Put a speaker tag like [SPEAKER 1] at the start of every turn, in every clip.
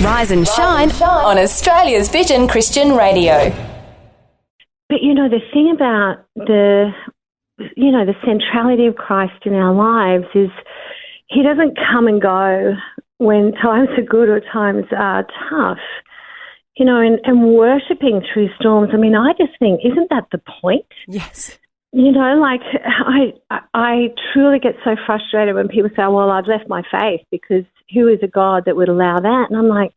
[SPEAKER 1] Rise and shine on Australia's Vision Christian Radio.
[SPEAKER 2] But, the thing about the centrality of Christ in our lives is he doesn't come and go when times are good or times are tough, and worshipping through storms. I mean, I just think, isn't that the point?
[SPEAKER 3] Yes.
[SPEAKER 2] I truly get so frustrated when people say, well, I've left my faith, because who is a God that would allow that? And I'm like,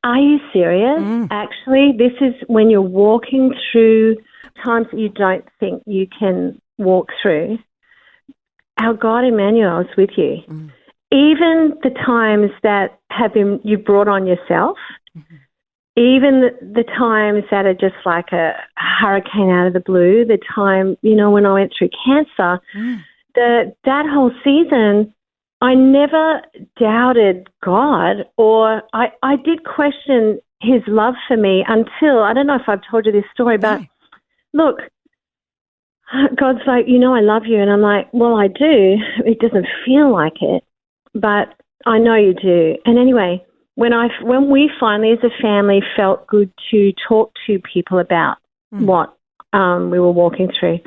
[SPEAKER 2] are you serious? Actually, this is when you're walking through times that you don't think you can walk through. Our God Emmanuel is with you. Even the times that have been you brought on yourself, even the times that are just like a hurricane out of the blue, the time, when I went through cancer, that whole season, I never doubted God, or I did question his love for me until, I don't know if I've told you this story, but look, God's like, I love you. And I'm like, well, I do. It doesn't feel like it, but I know you do. And anyway, when we finally as a family felt good to talk to people about what we were walking through,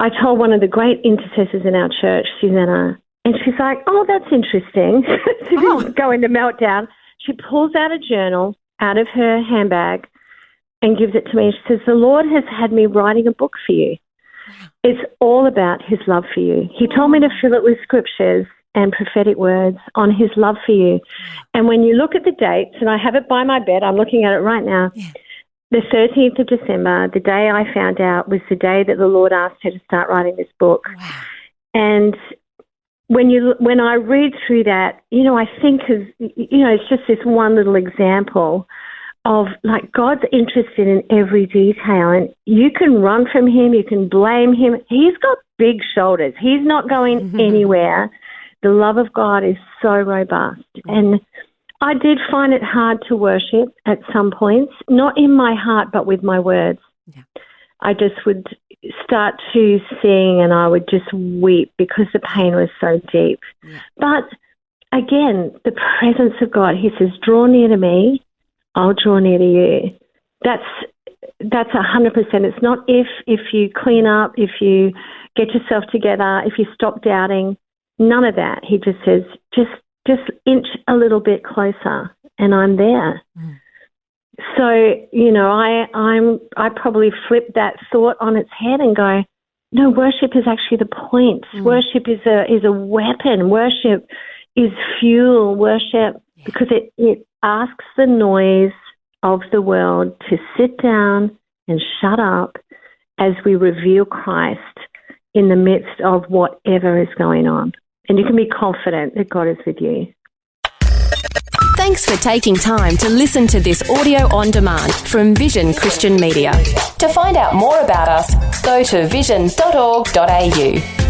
[SPEAKER 2] I told one of the great intercessors in our church, Susanna, and she's like, oh, that's interesting. She didn't go into meltdown. She pulls out a journal out of her handbag and gives it to me. She says, the Lord has had me writing a book for you. It's all about his love for you. He told me to fill it with scriptures and prophetic words on his love for you. And when you look at the dates, and I have it by my bed, I'm looking at it right now, the 13th of December, the day I found out, was the day that the Lord asked her to start writing this book. Wow. And when I read through that, I think it's just this one little example of like God's interested in every detail, and you can run from him, you can blame him. He's got big shoulders. He's not going anywhere. The love of God is so robust. And I did find it hard to worship at some points, not in my heart, but with my words. Yeah. I just would start to sing and I would just weep because the pain was so deep. Yeah. But again, the presence of God, he says, draw near to me, I'll draw near to you. That's 100%. It's not if you clean up, if you get yourself together, if you stop doubting, none of that. He just says, just inch a little bit closer and I'm there. So, I probably flip that thought on its head and go, no, worship is actually the point. Worship is a weapon. Worship is fuel. Worship, because it asks the noise of the world to sit down and shut up as we reveal Christ in the midst of whatever is going on. And you can be confident that God is with you.
[SPEAKER 1] Thanks for taking time to listen to this audio on demand from Vision Christian Media. To find out more about us, go to vision.org.au.